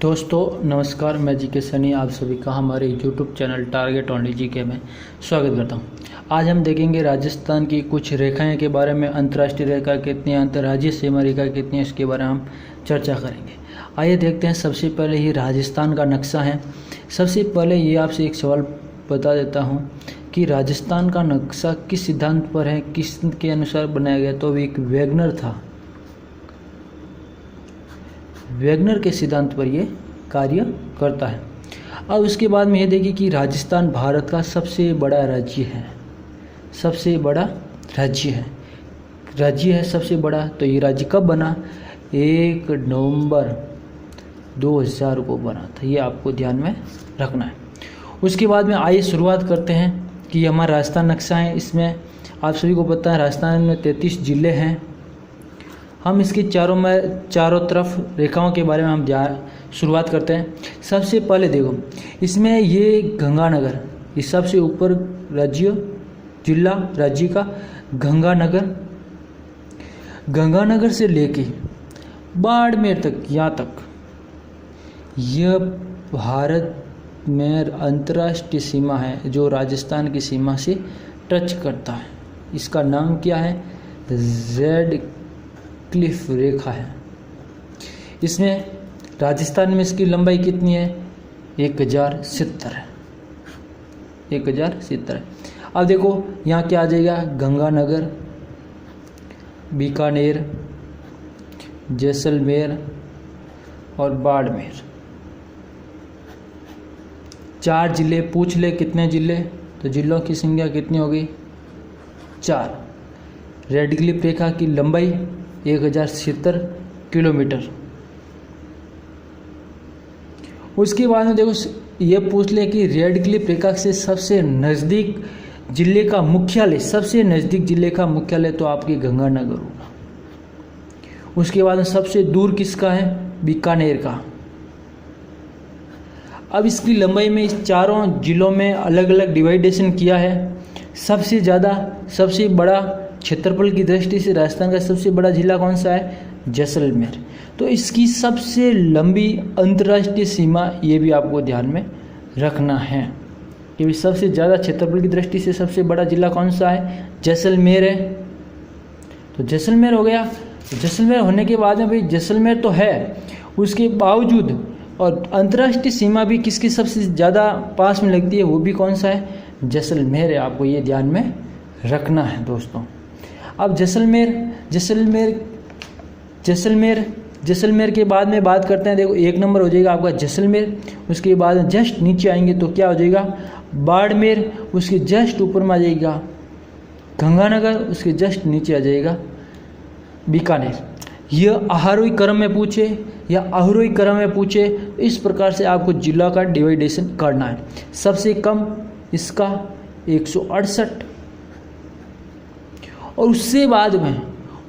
दोस्तों नमस्कार, मैं जी के सनी आप सभी का हमारे यूट्यूब चैनल टारगेट ओनली जी के में स्वागत करता हूं। आज हम देखेंगे राजस्थान की कुछ रेखाएं के बारे में। अंतर्राष्ट्रीय रेखा कितनी है, अंतर्राज्यीय सीमा रेखा कितनी है, इसके बारे में हम चर्चा करेंगे। आइए देखते हैं। सबसे पहले ही राजस्थान का नक्शा है। सबसे पहले ये आपसे एक सवाल बता देता हूँ कि राजस्थान का नक्शा किस सिद्धांत पर है, किसके अनुसार बनाया गया। तो एक वेगनर था, वेगनर के सिद्धांत पर ये कार्य करता है। अब उसके बाद में ये देखिए कि राजस्थान भारत का सबसे बड़ा राज्य है, सबसे बड़ा राज्य है सबसे बड़ा। तो ये राज्य कब बना? 1 नवंबर 2000 को बना था। ये आपको ध्यान में रखना है। उसके बाद में आइए शुरुआत करते हैं कि ये हमारा राजस्थान नक्शा है। इसमें आप सभी को पता है राजस्थान में 33 जिले हैं। हम इसके चारों तरफ रेखाओं के बारे में हम शुरुआत करते हैं। सबसे पहले देखो, इसमें ये गंगानगर, ये सबसे ऊपर जिला राज्य का गंगानगर से लेके बाड़मेर तक, यहाँ तक यह भारत में अंतर्राष्ट्रीय सीमा है जो राजस्थान की सीमा से टच करता है। इसका नाम क्या है? रेड क्लिफ रेखा है। इसमें राजस्थान में इसकी लंबाई कितनी है? 1070 है, 1070 है। अब देखो यहाँ क्या आ जाएगा? गंगानगर, बीकानेर, जैसलमेर और बाड़मेर। 4 जिले। पूछ ले कितने जिले, तो जिलों की संख्या कितनी होगी? 4। रेड क्लिफ रेखा की लंबाई 1070 किलोमीटर। उसके बाद में देखो ये पूछ ले कि रेड क्लिफ रेखा से सबसे नज़दीक जिले का मुख्यालय, सबसे नज़दीक जिले का मुख्यालय तो आपकी गंगानगर होगा। उसके बाद में सबसे दूर किसका है? बीकानेर का। अब इसकी लंबाई में इस चारों जिलों में अलग अलग डिवाइडेशन किया है। सबसे ज़्यादा, सबसे बड़ा क्षेत्रफल की दृष्टि से राजस्थान का सबसे बड़ा जिला कौन सा है? जैसलमेर। तो इसकी सबसे लंबी अंतर्राष्ट्रीय सीमा ये भी आपको ध्यान में रखना है कि सबसे ज़्यादा क्षेत्रफल की दृष्टि से सबसे बड़ा जिला कौन सा है? जैसलमेर है। तो जैसलमेर हो गया। तो जैसलमेर होने के बाद में भाई जैसलमेर तो है, उसके बावजूद और अंतर्राष्ट्रीय सीमा भी किसकी सबसे ज़्यादा पास में लगती है? वो भी कौन सा है? जैसलमेर है। आपको ये ध्यान में रखना है दोस्तों। अब जैसलमेर के बाद में बात करते हैं। देखो 1 नंबर हो जाएगा आपका जैसलमेर। उसके बाद में जस्ट नीचे आएंगे तो क्या हो जाएगा? बाड़मेर। उसके जस्ट ऊपर में आ जाएगा गंगानगर। उसके जस्ट नीचे आ जाएगा बीकानेर। यह आरोही क्रम में पूछे या अवरोही क्रम में पूछे, इस प्रकार से आपको जिला का डिवाइडेशन करना है। सबसे कम इसका 168 और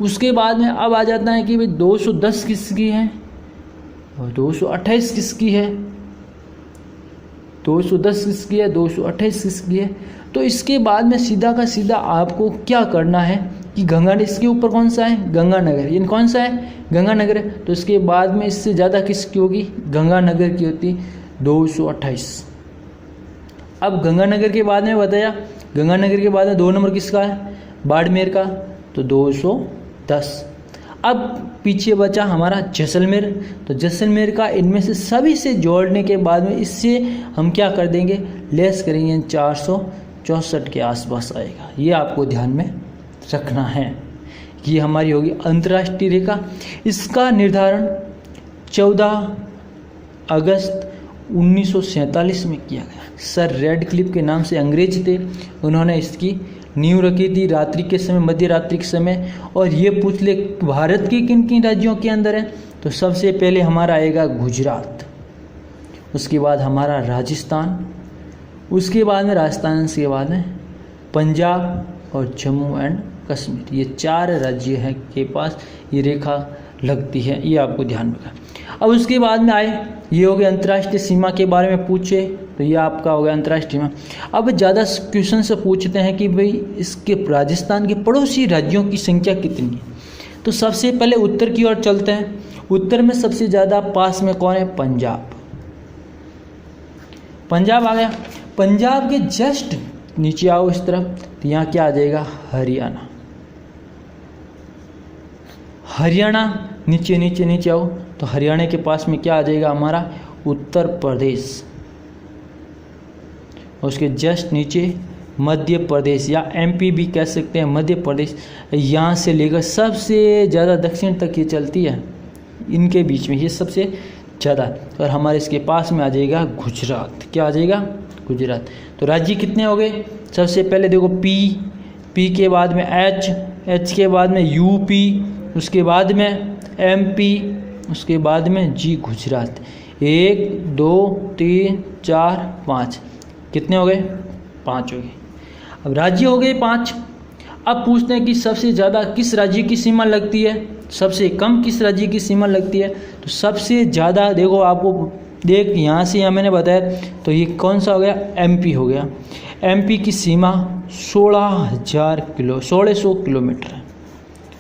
उसके बाद में अब आ जाता है कि भाई 210 किसकी है और 228 किसकी है? 210 किसकी है, 228 किसकी है? तो इसके बाद में सीधा का सीधा आपको क्या करना है कि गंगानगर, इसके ऊपर कौन सा है? गंगानगर। ये कौन सा है? गंगानगर है। तो इसके बाद में इससे ज़्यादा किसकी होगी? गंगानगर की होती 228। अब गंगानगर के बाद में बताया, गंगानगर के बाद में 2 नंबर किसका है? बाड़मेर का, तो 210। अब पीछे बचा हमारा जैसलमेर। तो जैसलमेर का इनमें से सभी से जोड़ने के बाद में इससे हम क्या कर देंगे? लेस करेंगे, 464 के आसपास आएगा। ये आपको ध्यान में रखना है। ये हमारी होगी अंतर्राष्ट्रीय रेखा। इसका निर्धारण 14 अगस्त 1947 में किया गया। सर रेड क्लिफ के नाम से अंग्रेज थे, उन्होंने इसकी नींव रखी थी रात्रि के समय, मध्य रात्रि के समय। और ये पूछ ले भारत के किन किन राज्यों के अंदर है, तो सबसे पहले हमारा आएगा गुजरात, उसके बाद हमारा राजस्थान, उसके बाद में राजस्थान के बाद में पंजाब और जम्मू एंड कश्मीर। ये 4 राज्य हैं के पास ये रेखा लगती है। ये आपको ध्यान में रखना। अब उसके बाद में आए, ये हो गया अंतर्राष्ट्रीय सीमा के बारे में पूछे, तो ये आपका हो गया अंतर्राष्ट्रीय सीमा। अब ज़्यादा क्वेश्चन से पूछते हैं कि भाई इसके राजस्थान के पड़ोसी राज्यों की संख्या कितनी है। तो सबसे पहले उत्तर की ओर चलते हैं। उत्तर में सबसे ज़्यादा पास में कौन है? पंजाब। पंजाब आ गया। पंजाब के जस्ट नीचे आओ इस तरफ, तो यहाँ क्या आ जाएगा? हरियाणा। हरियाणा नीचे नीचे नीचे आओ, तो हरियाणा के पास में क्या आ जाएगा? हमारा उत्तर प्रदेश। उसके जस्ट नीचे मध्य प्रदेश, या एमपी भी कह सकते हैं, मध्य प्रदेश। यहाँ से लेकर सबसे ज़्यादा दक्षिण तक ये चलती है, इनके बीच में ये सबसे ज़्यादा। और हमारे इसके पास में आ जाएगा गुजरात। क्या आ जाएगा? गुजरात। तो राज्य कितने हो गए? सबसे पहले देखो पी के बाद में एच के बाद में यूपी, उसके बाद में एमपी, उसके बाद में जी गुजरात। 1 2 3 4 5, कितने हो गए? 5 हो गए। अब राज्य हो गए 5। अब पूछते हैं कि सबसे ज़्यादा किस राज्य की सीमा लगती है, सबसे कम किस राज्य की सीमा लगती है। तो सबसे ज़्यादा देखो, आपको यहाँ से यहाँ मैंने बताया, तो ये कौन सा हो गया? एमपी हो गया। एमपी की सीमा 1600 किलोमीटर है।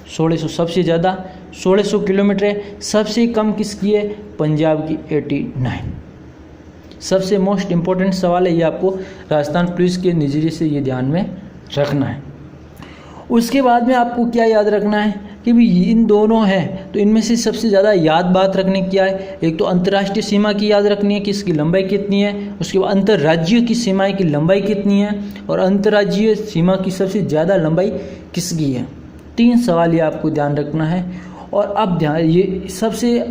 1600 सबसे ज़्यादा 1600 किलोमीटर है। सबसे कम किसकी है? पंजाब की 89। सबसे मोस्ट इम्पोर्टेंट सवाल है ये, आपको राजस्थान पुलिस के नज़रिए से ये ध्यान में रखना है। उसके बाद में आपको क्या याद रखना है कि भी इन दोनों हैं, तो इनमें से सबसे ज़्यादा याद बात रखने क्या है? एक तो अंतर्राष्ट्रीय सीमा की याद रखनी है कि इसकी लंबाई कितनी है, उसके बाद अंतर्राज्यीय की सीमाएं की लंबाई कितनी है, और अंतर्राज्यीय सीमा की सबसे ज़्यादा लंबाई किसकी है। 3 सवाल ये आपको ध्यान रखना है। और अब ध्यान, ये सबसे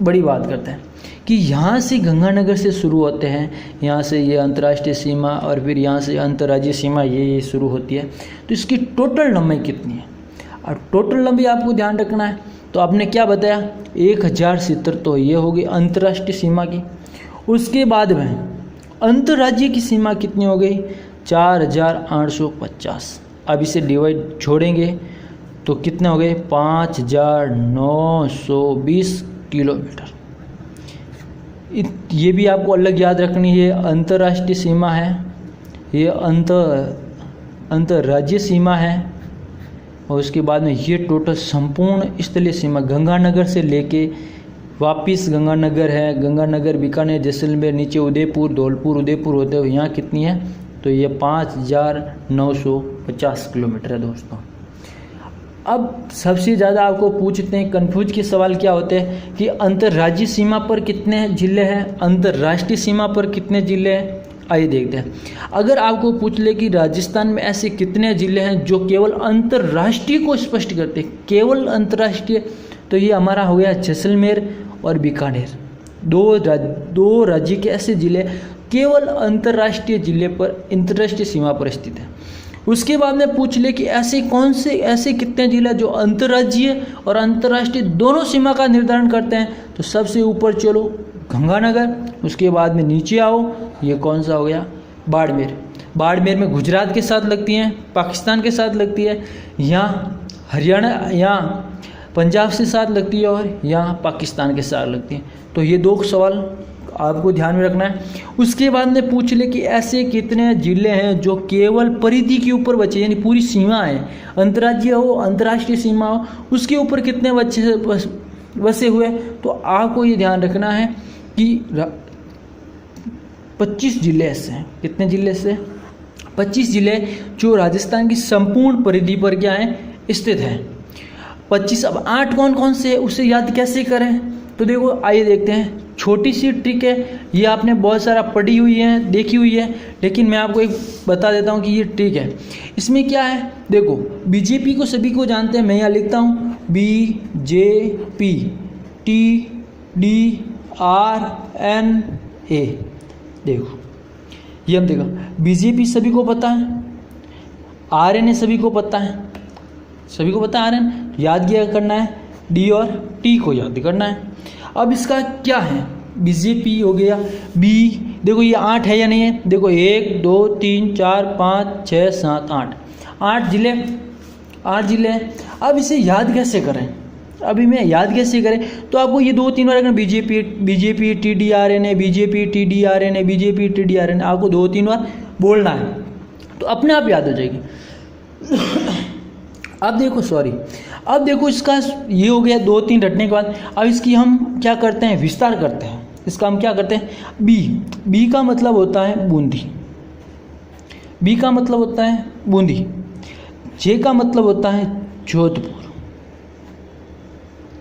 बड़ी बात करते हैं कि यहाँ से गंगानगर से शुरू होते हैं, यहाँ से ये अंतर्राष्ट्रीय सीमा, और फिर यहाँ से अंतर्राज्यीय सीमा ये शुरू होती है। तो इसकी टोटल लंबाई कितनी है? और टोटल लंबाई आपको ध्यान रखना है। तो आपने क्या बताया? 1070, तो ये होगी अंतर्राष्ट्रीय सीमा की। उसके बाद में अंतर्राज्यीय की सीमा कितनी हो गई? 4850। अब इसे डिवाइड छोड़ेंगे तो कितने हो गए? 5920 किलोमीटर। ये भी आपको अलग याद रखनी है। अंतर्राष्ट्रीय सीमा है, ये अंतर्राज्यीय सीमा है, और उसके बाद में ये टोटल संपूर्ण स्थलीय सीमा गंगानगर से लेके वापिस गंगानगर है, गंगानगर बीकानेर जैसलमेर, नीचे उदयपुर धौलपुर उदयपुर होते हुए यहाँ कितनी है? तो ये 5950 किलोमीटर है दोस्तों। अब सबसे ज़्यादा आपको पूछते हैं, कन्फ्यूज के सवाल क्या होते हैं कि अंतर्राज्यीय सीमा पर कितने जिले हैं, अंतर्राष्ट्रीय सीमा पर कितने जिले हैं। आइए देखते हैं। अगर आपको पूछ ले कि राजस्थान में ऐसे कितने जिले हैं जो केवल अंतर्राष्ट्रीय को स्पष्ट करते हैं, केवल अंतर्राष्ट्रीय, तो ये हमारा हो गया जैसलमेर और बीकानेर। दो राज्य के ऐसे जिले केवल अंतर्राष्ट्रीय जिले पर, अंतर्राष्ट्रीय सीमा पर स्थित है। उसके बाद में पूछ ले कि ऐसे कितने जिले जो अंतर्राज्यीय और अंतर्राष्ट्रीय दोनों सीमा का निर्धारण करते हैं। तो सबसे ऊपर चलो गंगानगर, उसके बाद में नीचे आओ, ये कौन सा हो गया? बाड़मेर। बाड़मेर में गुजरात के साथ लगती हैं, पाकिस्तान के साथ लगती है, यहाँ हरियाणा, यहाँ पंजाब से साथ लगती है, और यहाँ पाकिस्तान के साथ लगती है। तो ये 2 सवाल आपको ध्यान में रखना है। उसके बाद में पूछ ले कि ऐसे कितने जिले हैं जो केवल परिधि के ऊपर बचे, यानी पूरी सीमा है, अंतर्राज्यीय हो अंतर्राष्ट्रीय सीमा हो, उसके ऊपर कितने बसे हुए। तो आपको ये ध्यान रखना है कि 25 जिले ऐसे हैं। कितने जिले से? 25 जिले जो राजस्थान की संपूर्ण परिधि पर क्या है? स्थित है 25। अब 8 कौन कौन से है, उसे याद कैसे करें? तो देखो, आइए देखते हैं। छोटी सी ट्रिक है, ये आपने बहुत सारा पढ़ी हुई है, देखी हुई है, लेकिन मैं आपको एक बता देता हूँ कि ये ट्रिक है। इसमें क्या है, देखो बीजेपी को सभी को जानते हैं, मैं यहाँ लिखता हूँ BJP TDRNA। देखो ये हम देखो, बीजेपी सभी को पता है, RNA सभी को पता है, सभी को पता है RNA, याद क्या करना है? D और T को याद करना है। अब इसका क्या है? बीजेपी हो गया, B, देखो ये 8 है या नहीं है? देखो 1 2 3 4 5 6 7 8 जिले, 8 जिले हैं। अब इसे याद कैसे करें? अभी मैं याद कैसे करें? तो आपको ये 2-3 बार BJP TDRNA, BJP TDRNA, BJP TDRNA, आपको 2-3 बार बोलना है, तो अपने आप याद हो जाएगी। अब देखो, अब देखो इसका ये हो गया 2-3 रटने के बाद, अब इसकी हम क्या करते हैं, विस्तार करते हैं। इसका हम क्या करते हैं, बी का मतलब होता है बूंदी, बी का मतलब होता है बूंदी। जे का मतलब होता है जोधपुर,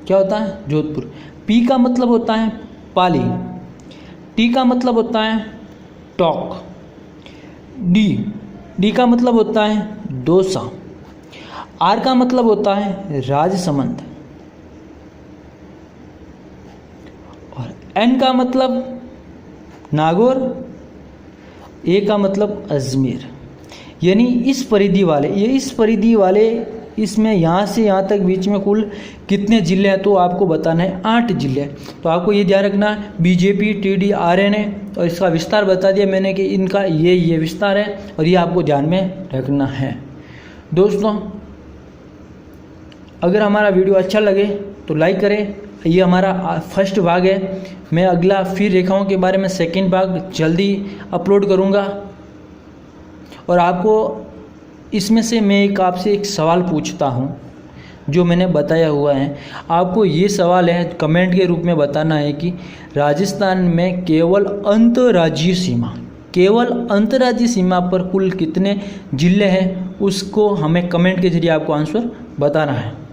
क्या होता है, जोधपुर। पी का मतलब होता है पाली, टी का मतलब होता है टोंक, डी का मतलब होता है दौसा, आर का मतलब होता है राजसमंद, और एन का मतलब नागौर, ए का मतलब अजमेर। यानी इस परिधि वाले, ये इस परिधि वाले, इसमें यहाँ से यहाँ तक बीच में कुल कितने जिले हैं, तो आपको बताना है 8 जिले। तो आपको ये ध्यान रखना है, बीजेपी, टीडी, आरएनए, और इसका विस्तार बता दिया मैंने कि इनका ये विस्तार है, और ये आपको ध्यान में रखना है। दोस्तों अगर हमारा वीडियो अच्छा लगे तो लाइक करें। ये हमारा फर्स्ट भाग है, मैं अगला फिर रेखाओं के बारे में सेकंड भाग जल्दी अपलोड करूँगा। और आपको इसमें से मैं आपसे एक सवाल पूछता हूँ जो मैंने बताया हुआ है। आपको ये सवाल है कमेंट के रूप में बताना है कि राजस्थान में केवल अंतर्राज्यीय सीमा पर कुल कितने जिले हैं, उसको हमें कमेंट के जरिए आपको आंसर बताना है।